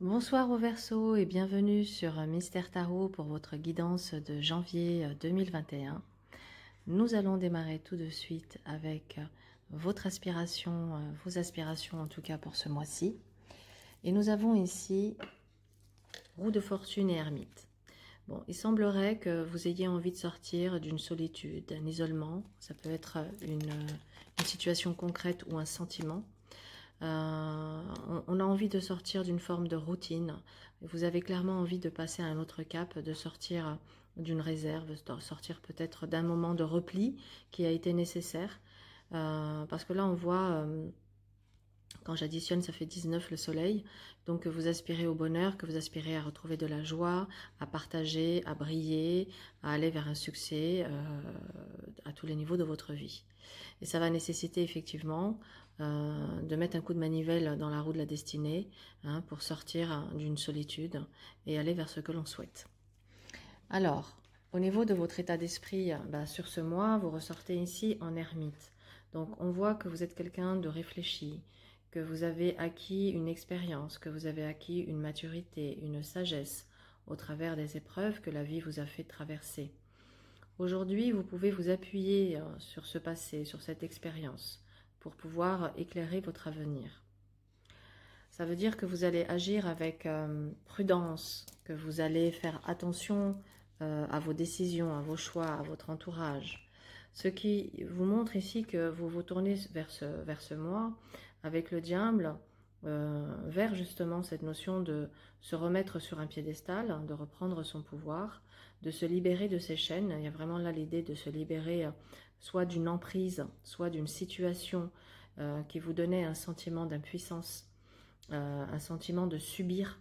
Bonsoir aux Verseaux et bienvenue sur Mystère Tarot pour votre guidance de janvier 2021. Nous allons démarrer tout de suite avec votre aspiration, vos aspirations en tout cas pour ce mois-ci. Et nous avons ici Roue de fortune et ermite. Bon, il semblerait que vous ayez envie de sortir d'une solitude, d'un isolement. Ça peut être une situation concrète ou un sentiment. On a envie de sortir d'une forme de routine. Vous avez clairement envie de passer à un autre cap, de sortir d'une réserve, de sortir peut-être d'un moment de repli qui a été nécessaire. Parce que là, on voit, quand j'additionne, ça fait 19 le soleil. Donc, que vous aspirez au bonheur, que vous aspirez à retrouver de la joie, à partager, à briller, à aller vers un succès à tous les niveaux de votre vie. Et ça va nécessiter effectivement de mettre un coup de manivelle dans la roue de la destinée pour sortir d'une solitude et aller vers ce que l'on souhaite. Alors, au niveau de votre état d'esprit, sur ce mois, vous ressortez ici en ermite. Donc, on voit que vous êtes quelqu'un de réfléchi, que vous avez acquis une expérience, que vous avez acquis une maturité, une sagesse au travers des épreuves que la vie vous a fait traverser. Aujourd'hui, vous pouvez vous appuyer sur ce passé, sur cette expérience, pour pouvoir éclairer votre avenir. Ça veut dire que vous allez agir avec prudence, que vous allez faire attention à vos décisions, à vos choix, à votre entourage. Ce qui vous montre ici que vous vous tournez vers ce mois avec le diable, vers justement cette notion de se remettre sur un piédestal, de reprendre son pouvoir, de se libérer de ses chaînes. Il y a vraiment là l'idée de se libérer soit d'une emprise, soit d'une situation qui vous donnait un sentiment d'impuissance, un sentiment de subir.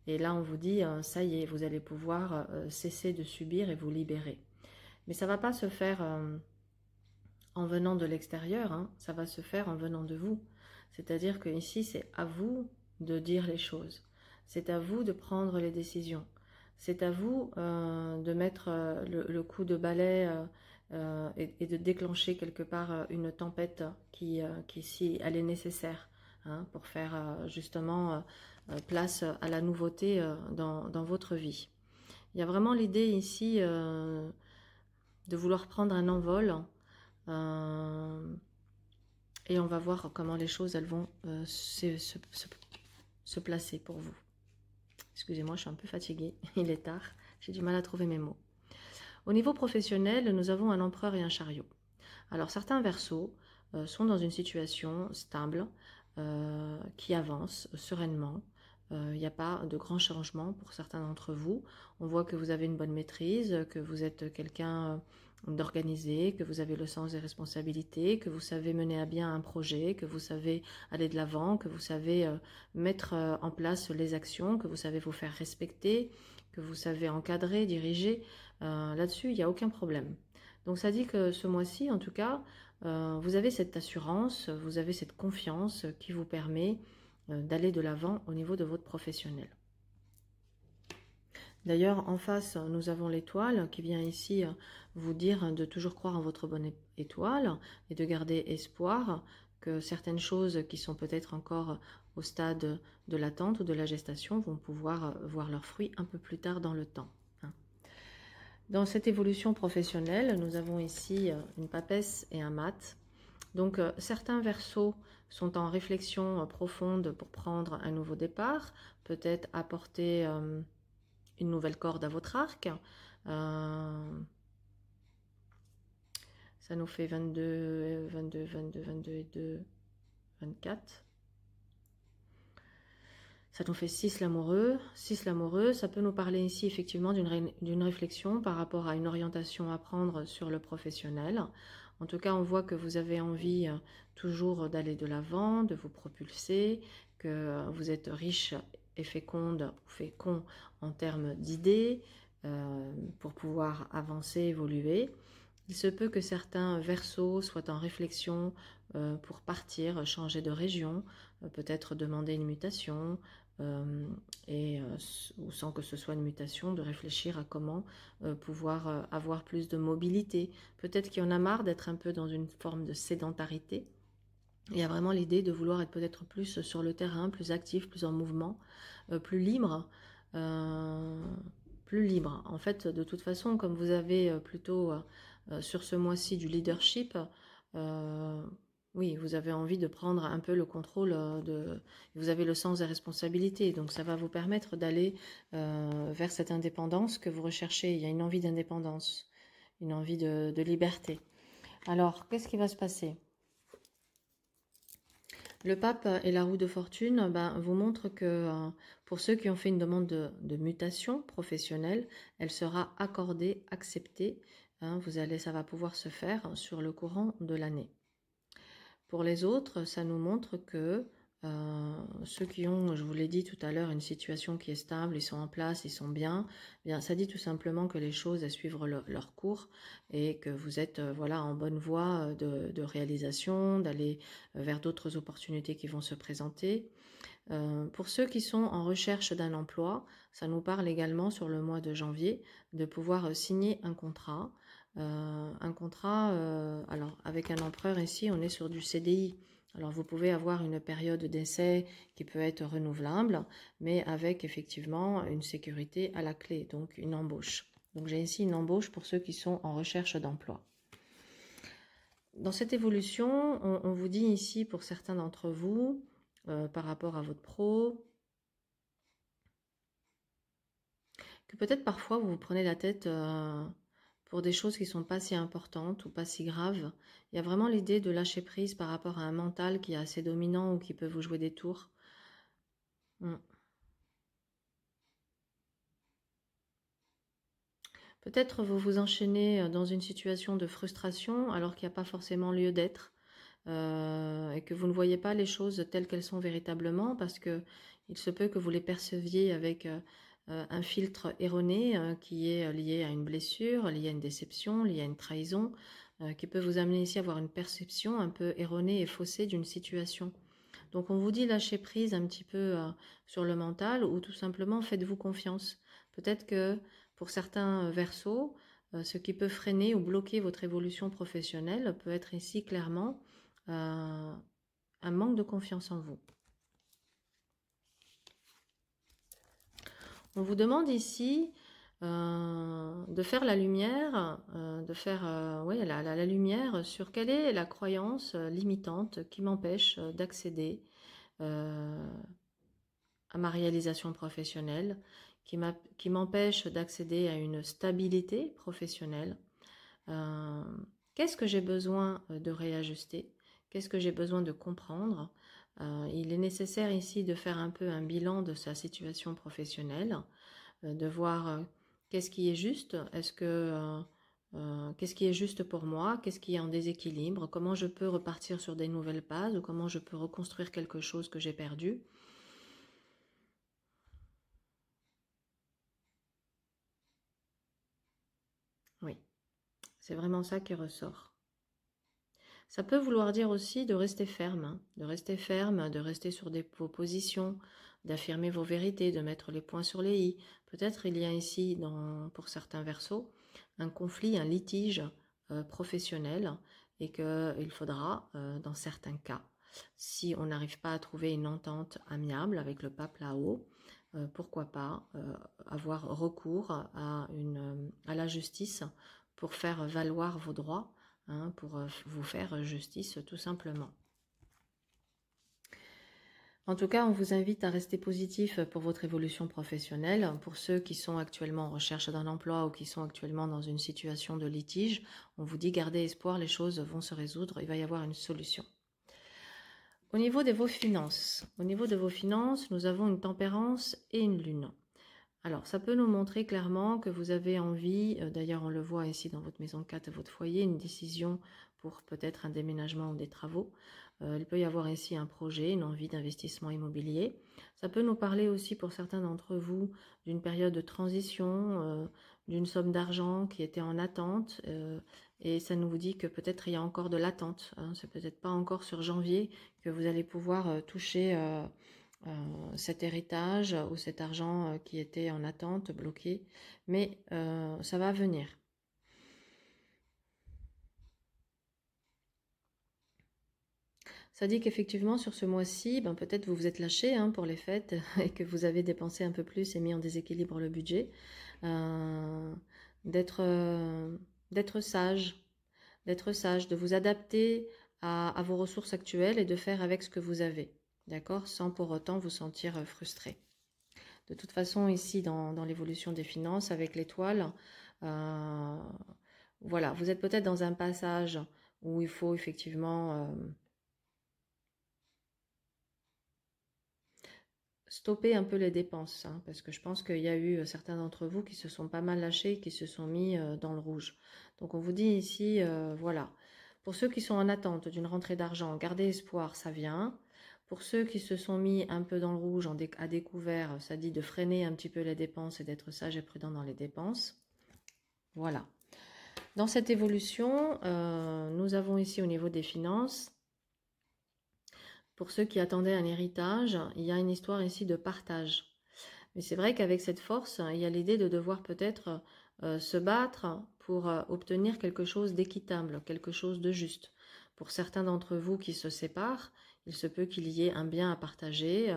Et là, on vous dit, ça y est, vous allez pouvoir cesser de subir et vous libérer. Mais ça ne va pas se faire en venant de l'extérieur, ça va se faire en venant de vous. C'est-à-dire que ici, c'est à vous de dire les choses. C'est à vous de prendre les décisions. C'est à vous de mettre le coup de balai et de déclencher quelque part une tempête qui si elle est nécessaire, pour faire justement place à la nouveauté dans votre vie. Il y a vraiment l'idée ici de vouloir prendre un envol et on va voir comment les choses elles vont se placer pour vous. Excusez-moi, je suis un peu fatiguée, il est tard, j'ai du mal à trouver mes mots. Au niveau professionnel, nous avons un empereur et un chariot. Alors certains Verseaux sont dans une situation stable, qui avance sereinement. Il n'y a pas de grands changements pour certains d'entre vous. On voit que vous avez une bonne maîtrise, que vous êtes quelqu'un d'organisé, que vous avez le sens des responsabilités, que vous savez mener à bien un projet, que vous savez aller de l'avant, que vous savez mettre en place les actions, que vous savez vous faire respecter, que vous savez encadrer, diriger. Là-dessus, il n'y a aucun problème. Donc ça dit que ce mois-ci, en tout cas, vous avez cette assurance, vous avez cette confiance qui vous permet d'aller de l'avant au niveau de votre professionnel. D'ailleurs, en face, nous avons l'étoile qui vient ici vous dire de toujours croire en votre bonne étoile et de garder espoir que certaines choses qui sont peut-être encore au stade de l'attente ou de la gestation vont pouvoir voir leurs fruits un peu plus tard dans le temps. Dans cette évolution professionnelle, nous avons ici une papesse et un mat. Donc certains Verseaux sont en réflexion profonde pour prendre un nouveau départ, peut-être apporter une nouvelle corde à votre arc. Ça nous fait 22, 22, 22, 22 et 2, 24. Ça nous fait 6 l'amoureux. 6 l'amoureux, ça peut nous parler ici effectivement d'une réflexion par rapport à une orientation à prendre sur le professionnel. En tout cas, on voit que vous avez envie toujours d'aller de l'avant, de vous propulser, que vous êtes riche et fécond en termes d'idées pour pouvoir avancer, évoluer. Il se peut que certains Verseaux soient en réflexion pour partir, changer de région, peut-être demander une mutation, ou sans que ce soit une mutation, de réfléchir à comment pouvoir avoir plus de mobilité. Peut-être qu'il y en a marre d'être un peu dans une forme de sédentarité Il y a vraiment l'idée de vouloir être peut-être plus sur le terrain, plus actif, plus en mouvement, plus libre. euh, Plus libre. En fait, de toute façon, comme vous avez plutôt sur ce mois-ci du leadership, euh, oui, vous avez envie de prendre un peu le contrôle vous avez le sens des responsabilités, donc ça va vous permettre d'aller vers cette indépendance que vous recherchez. Il y a une envie d'indépendance, une envie de liberté. Alors, qu'est-ce qui va se passer? Le pape et la roue de fortune vous montrent que pour ceux qui ont fait une demande de mutation professionnelle, elle sera accordée, acceptée. Ça va pouvoir se faire sur le courant de l'année. Pour les autres, ça nous montre que ceux qui ont, je vous l'ai dit tout à l'heure, une situation qui est stable, ils sont en place, ils sont bien, ça dit tout simplement que les choses suivent leur cours et que vous êtes voilà, en bonne voie de réalisation, d'aller vers d'autres opportunités qui vont se présenter. Pour ceux qui sont en recherche d'un emploi, ça nous parle également sur le mois de janvier de pouvoir signer un contrat. Alors avec un empereur ici, on est sur du CDI. Alors vous pouvez avoir une période d'essai qui peut être renouvelable, mais avec effectivement une sécurité à la clé, donc une embauche. Donc j'ai ici une embauche pour ceux qui sont en recherche d'emploi. Dans cette évolution, on vous dit ici pour certains d'entre vous, par rapport à votre pro, que peut-être parfois vous vous prenez la tête pour des choses qui ne sont pas si importantes ou pas si graves. Il y a vraiment l'idée de lâcher prise par rapport à un mental qui est assez dominant ou qui peut vous jouer des tours. Peut-être vous vous enchaînez dans une situation de frustration alors qu'il n'y a pas forcément lieu d'être. Et que vous ne voyez pas les choses telles qu'elles sont véritablement parce que il se peut que vous les perceviez avec un filtre erroné qui est lié à une blessure, lié à une déception, lié à une trahison, qui peut vous amener ici à avoir une perception un peu erronée et faussée d'une situation. Donc on vous dit lâcher prise un petit peu sur le mental ou tout simplement faites-vous confiance. Peut-être que pour certains versos, ce qui peut freiner ou bloquer votre évolution professionnelle peut être ici clairement un manque de confiance en vous. On vous demande ici de faire la lumière, la lumière sur quelle est la croyance limitante qui m'empêche d'accéder à ma réalisation professionnelle, qui m'empêche d'accéder à une stabilité professionnelle. Qu'est-ce que j'ai besoin de réajuster? Qu'est-ce que j'ai besoin de comprendre? Il est nécessaire ici de faire un peu un bilan de sa situation professionnelle, de voir qu'est-ce qui est juste, qu'est-ce qui est juste pour moi, qu'est-ce qui est en déséquilibre, comment je peux repartir sur des nouvelles bases ou comment je peux reconstruire quelque chose que j'ai perdu. Oui, c'est vraiment ça qui ressort. Ça peut vouloir dire aussi de rester ferme, de rester ferme, de rester sur vos positions, d'affirmer vos vérités, de mettre les points sur les i. Peut-être il y a ici, pour certains versos, un conflit, un litige professionnel et qu'il faudra, dans certains cas, si on n'arrive pas à trouver une entente amiable avec le pape là-haut, pourquoi pas avoir recours à la justice pour faire valoir vos droits, pour vous faire justice tout simplement. En tout cas, on vous invite à rester positif pour votre évolution professionnelle. Pour ceux qui sont actuellement en recherche d'un emploi ou qui sont actuellement dans une situation de litige, on vous dit gardez espoir, les choses vont se résoudre, il va y avoir une solution. Au niveau de vos finances, nous avons une tempérance et une lune. Alors, ça peut nous montrer clairement que vous avez envie, d'ailleurs on le voit ici dans votre maison 4 et votre foyer, une décision pour peut-être un déménagement ou des travaux. Il peut y avoir ici un projet, une envie d'investissement immobilier. Ça peut nous parler aussi pour certains d'entre vous d'une période de transition, d'une somme d'argent qui était en attente. Et ça nous dit que peut-être il y a encore de l'attente. C'est peut-être pas encore sur janvier que vous allez pouvoir toucher cet héritage ou cet argent qui était en attente, bloqué, mais ça va venir. Ça dit qu'effectivement, sur ce mois-ci, ben, peut-être vous vous êtes lâché hein, pour les fêtes et que vous avez dépensé un peu plus et mis en déséquilibre le budget. Euh, d'être d'être sage, de vous adapter à vos ressources actuelles et de faire avec ce que vous avez, d'accord? Sans pour autant vous sentir frustré. De toute façon, ici, dans l'évolution des finances, avec l'étoile, euh, voilà, vous êtes peut-être dans un passage où il faut effectivement stopper un peu les dépenses, hein, parce que je pense qu'il y a eu certains d'entre vous qui se sont pas mal lâchés, qui se sont mis dans le rouge. Donc on vous dit ici, voilà, pour ceux qui sont en attente d'une rentrée d'argent, gardez espoir, ça vient. Pour ceux qui se sont mis un peu dans le rouge à découvert, ça dit de freiner un petit peu les dépenses et d'être sage et prudent dans les dépenses. Voilà. Dans cette évolution, nous avons ici au niveau des finances, pour ceux qui attendaient un héritage, il y a une histoire ici de partage. Mais c'est vrai qu'avec cette force, il y a l'idée de devoir peut-être se battre pour obtenir quelque chose d'équitable, quelque chose de juste. Pour certains d'entre vous qui se séparent, il se peut qu'il y ait un bien à partager,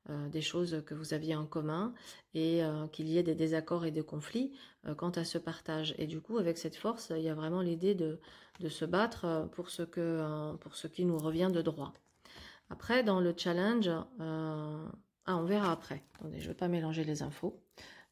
des choses que vous aviez en commun, et qu'il y ait des désaccords et des conflits quant à ce partage. Et du coup, avec cette force, il y a vraiment l'idée de se battre pour ce qui nous revient de droit. Après, dans le challenge, on verra après. Attendez, je ne veux pas mélanger les infos.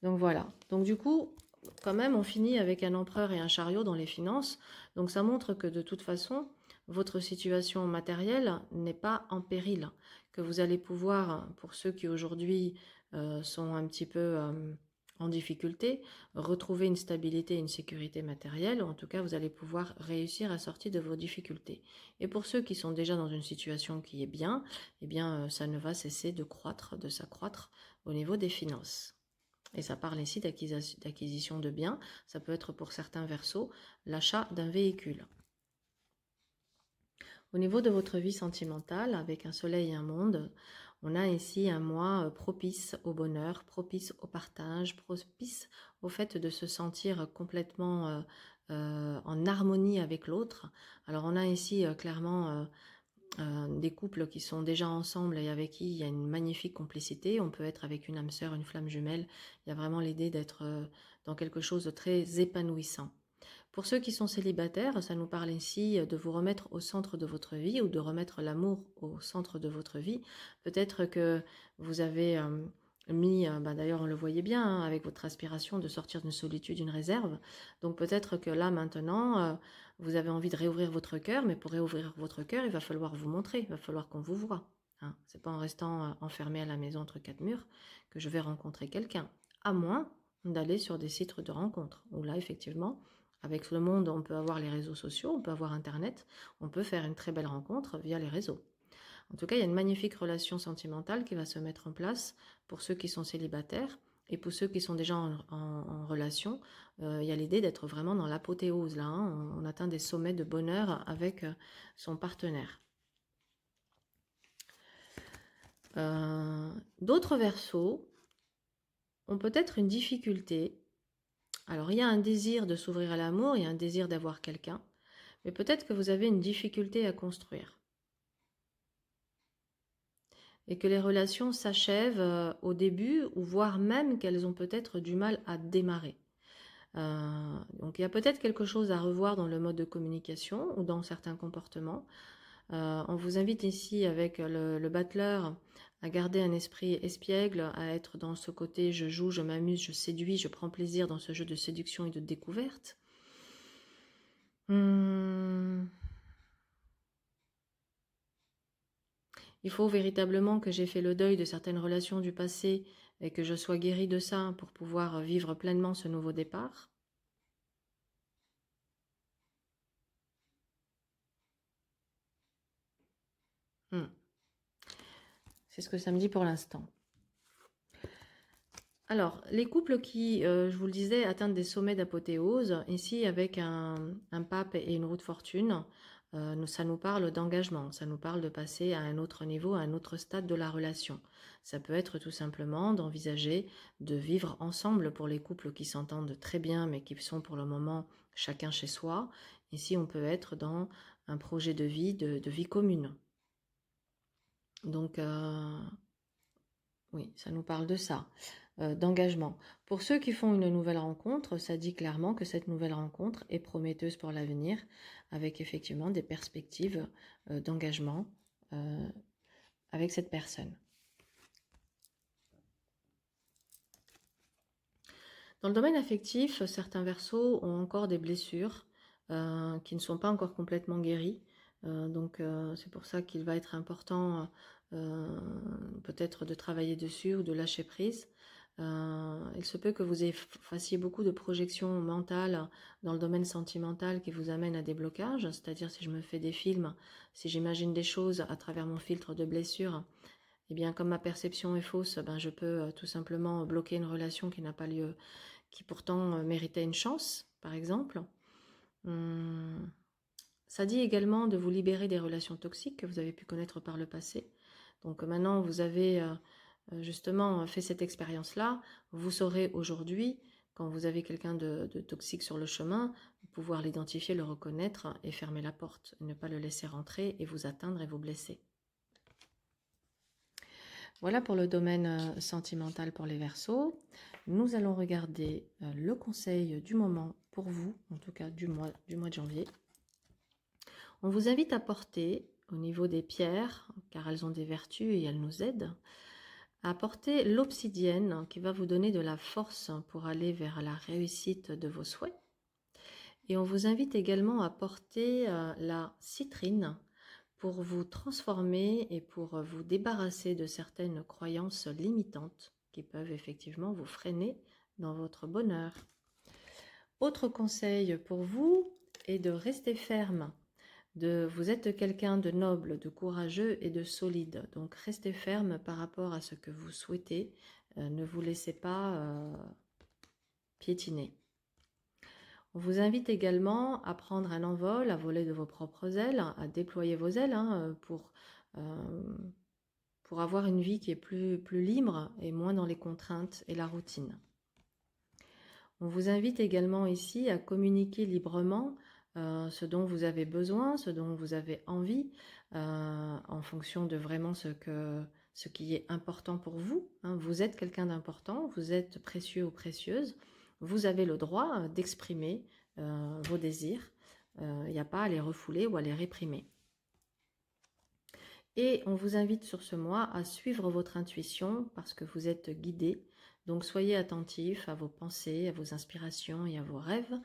Donc voilà. Donc du coup, quand même, on finit avec un empereur et un chariot dans les finances. Donc ça montre que de toute façon, votre situation matérielle n'est pas en péril. Que vous allez pouvoir, pour ceux qui aujourd'hui sont un petit peu en difficulté, retrouver une stabilité et une sécurité matérielle, ou en tout cas, vous allez pouvoir réussir à sortir de vos difficultés. Et pour ceux qui sont déjà dans une situation qui est bien, eh bien, ça ne va cesser de croître, de s'accroître au niveau des finances. Et ça parle ici d'acquisition de biens. Ça peut être pour certains versos l'achat d'un véhicule. Au niveau de votre vie sentimentale, avec un soleil et un monde, on a ici un mois propice au bonheur, propice au partage, propice au fait de se sentir complètement en harmonie avec l'autre. Alors on a ici clairement des couples qui sont déjà ensemble et avec qui il y a une magnifique complicité. On peut être avec une âme sœur, une flamme jumelle. Il y a vraiment l'idée d'être dans quelque chose de très épanouissant. Pour ceux qui sont célibataires, ça nous parle ici de vous remettre au centre de votre vie ou de remettre l'amour au centre de votre vie. Peut-être que vous avez mis, d'ailleurs on le voyait bien hein, avec votre aspiration de sortir d'une solitude, d'une réserve. Donc peut-être que là maintenant, vous avez envie de réouvrir votre cœur, mais pour réouvrir votre cœur, il va falloir vous montrer, il va falloir qu'on vous voit. Hein. C'est pas en restant enfermé à la maison entre quatre murs que je vais rencontrer quelqu'un, à moins d'aller sur des sites de rencontres, où là effectivement, avec le monde, on peut avoir les réseaux sociaux, on peut avoir Internet, on peut faire une très belle rencontre via les réseaux. En tout cas, il y a une magnifique relation sentimentale qui va se mettre en place pour ceux qui sont célibataires et pour ceux qui sont déjà en relation. Il y a l'idée d'être vraiment dans l'apothéose, là. Hein, on atteint des sommets de bonheur avec son partenaire. D'autres versos ont peut-être une difficulté. Alors, il y a un désir de s'ouvrir à l'amour, il y a un désir d'avoir quelqu'un, mais peut-être que vous avez une difficulté à construire. Et que les relations s'achèvent au début, ou voire même qu'elles ont peut-être du mal à démarrer. Donc il y a peut-être quelque chose à revoir dans le mode de communication ou dans certains comportements. On vous invite ici avec le battleur à garder un esprit espiègle, à être dans ce côté je joue, je m'amuse, je séduis, je prends plaisir dans ce jeu de séduction et de découverte. Il faut véritablement que j'ai fait le deuil de certaines relations du passé et que je sois guérie de ça pour pouvoir vivre pleinement ce nouveau départ. C'est ce que ça me dit pour l'instant. Alors, les couples qui, je vous le disais, atteignent des sommets d'apothéose, ici avec un pape et une roue de fortune, ça nous parle d'engagement, ça nous parle de passer à un autre niveau, à un autre stade de la relation. Ça peut être tout simplement d'envisager de vivre ensemble pour les couples qui s'entendent très bien mais qui sont pour le moment chacun chez soi. Ici, on peut être dans un projet de vie, de vie commune. Donc, oui, ça nous parle de ça, d'engagement. Pour ceux qui font une nouvelle rencontre, ça dit clairement que cette nouvelle rencontre est prometteuse pour l'avenir, avec effectivement des perspectives d'engagement avec cette personne. Dans le domaine affectif, certains Verseaux ont encore des blessures qui ne sont pas encore complètement guéries. Donc c'est pour ça qu'il va être important peut-être de travailler dessus ou de lâcher prise. Il se peut que vous fassiez beaucoup de projections mentales dans le domaine sentimental qui vous amènent à des blocages, c'est-à-dire si je me fais des films, si j'imagine des choses à travers mon filtre de blessure, eh bien comme ma perception est fausse, ben, je peux tout simplement bloquer une relation qui n'a pas lieu, qui pourtant méritait une chance, par exemple. Ça dit également de vous libérer des relations toxiques que vous avez pu connaître par le passé. Donc maintenant, vous avez justement fait cette expérience-là. Vous saurez aujourd'hui, quand vous avez quelqu'un de toxique sur le chemin, pouvoir l'identifier, le reconnaître et fermer la porte, ne pas le laisser rentrer et vous atteindre et vous blesser. Voilà pour le domaine sentimental pour les Verseaux. Nous allons regarder le conseil du moment pour vous, en tout cas du mois de janvier. On vous invite à porter au niveau des pierres, car elles ont des vertus et elles nous aident, à porter l'obsidienne qui va vous donner de la force pour aller vers la réussite de vos souhaits. Et on vous invite également à porter la citrine pour vous transformer et pour vous débarrasser de certaines croyances limitantes qui peuvent effectivement vous freiner dans votre bonheur. Autre conseil pour vous est de rester ferme. Vous êtes quelqu'un de noble, de courageux et de solide. Donc restez ferme par rapport à ce que vous souhaitez. Ne vous laissez pas piétiner. On vous invite également à prendre un envol, à voler de vos propres ailes, à déployer vos ailes pour avoir une vie qui est plus libre et moins dans les contraintes et la routine. On vous invite également ici à communiquer librement ce dont vous avez besoin, ce dont vous avez envie, en fonction de vraiment ce qui est important pour vous. Vous êtes quelqu'un d'important, vous êtes précieux ou précieuse, vous avez le droit d'exprimer vos désirs, il n'y a pas à les refouler ou à les réprimer. Et on vous invite sur ce mois à suivre votre intuition parce que vous êtes guidé. Donc soyez attentifs à vos pensées, à vos inspirations et à vos rêves,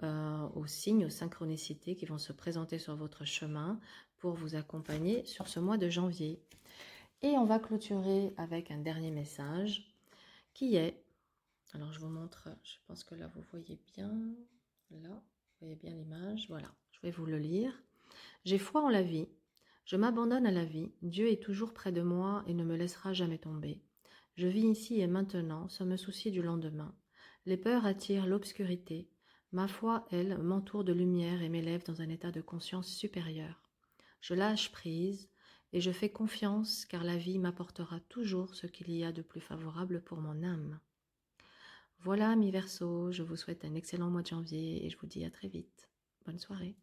aux signes, aux synchronicités qui vont se présenter sur votre chemin pour vous accompagner sur ce mois de janvier. Et on va clôturer avec un dernier message qui est, alors je vous montre, je pense que là vous voyez bien, là, vous voyez bien l'image, voilà, je vais vous le lire. J'ai foi en la vie. Je m'abandonne à la vie, Dieu est toujours près de moi et ne me laissera jamais tomber. Je vis ici et maintenant sans me soucier du lendemain. Les peurs attirent l'obscurité. Ma foi, elle, m'entoure de lumière et m'élève dans un état de conscience supérieur. Je lâche prise et je fais confiance car la vie m'apportera toujours ce qu'il y a de plus favorable pour mon âme. Voilà, mi Verseau, je vous souhaite un excellent mois de janvier et je vous dis à très vite. Bonne soirée.